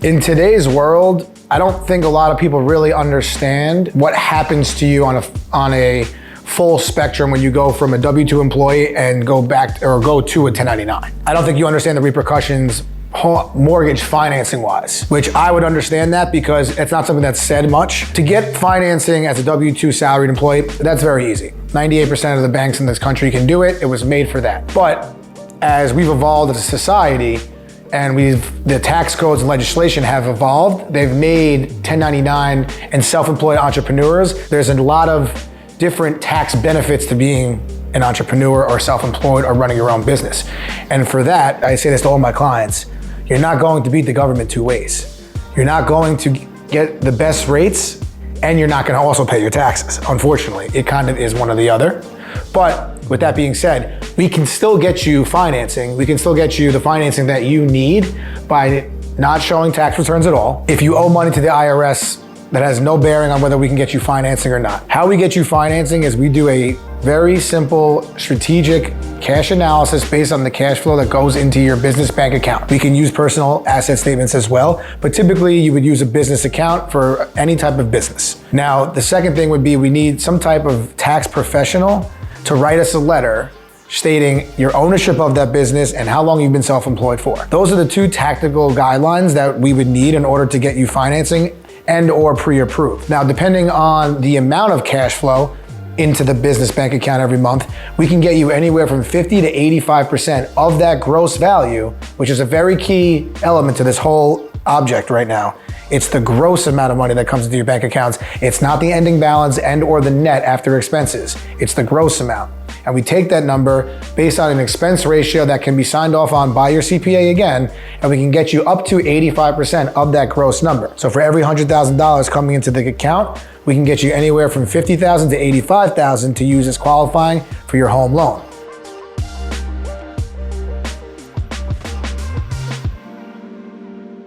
In today's world, I don't think a lot of people really understand what happens to you on a full spectrum when you go from a W-2 employee and go back or go to a 1099. I don't think you understand the repercussions mortgage financing wise, which I would understand that because it's not something that's said much. To get financing as a W-2 salaried employee, that's very easy. 98% of the banks in this country can do it. It was made for that. But as we've evolved as a society and the tax codes and legislation have evolved, they've made 1099 and self-employed entrepreneurs. There's a lot of different tax benefits to being an entrepreneur or self-employed or running your own business. And for that, I say this to all my clients, you're not going to beat the government two ways. You're not going to get the best rates and you're not going to also pay your taxes. Unfortunately, it kind of is one or the other. But with that being said, we can still get you financing. We can still get you the financing that you need by not showing tax returns at all. If you owe money to the IRS, that has no bearing on whether we can get you financing or not. How we get you financing is we do a very simple strategic cash analysis based on the cash flow that goes into your business bank account. We can use personal asset statements as well, but typically you would use a business account for any type of business. Now, the second thing would be we need some type of tax professional to write us a letter stating your ownership of that business and how long you've been self-employed for. Those are the two tactical guidelines that we would need in order to get you financing and or pre-approved. Now, depending on the amount of cash flow into the business bank account every month, we can get you anywhere from 50 to 85% of that gross value, which is a very key element to this whole object right now. It's the gross amount of money that comes into your bank accounts. It's not the ending balance and or the net after expenses. It's the gross amount. And we take that number based on an expense ratio that can be signed off on by your CPA again, and we can get you up to 85% of that gross number. So for every $100,000 coming into the account, we can get you anywhere from $50,000 to $85,000 to use as qualifying for your home loan.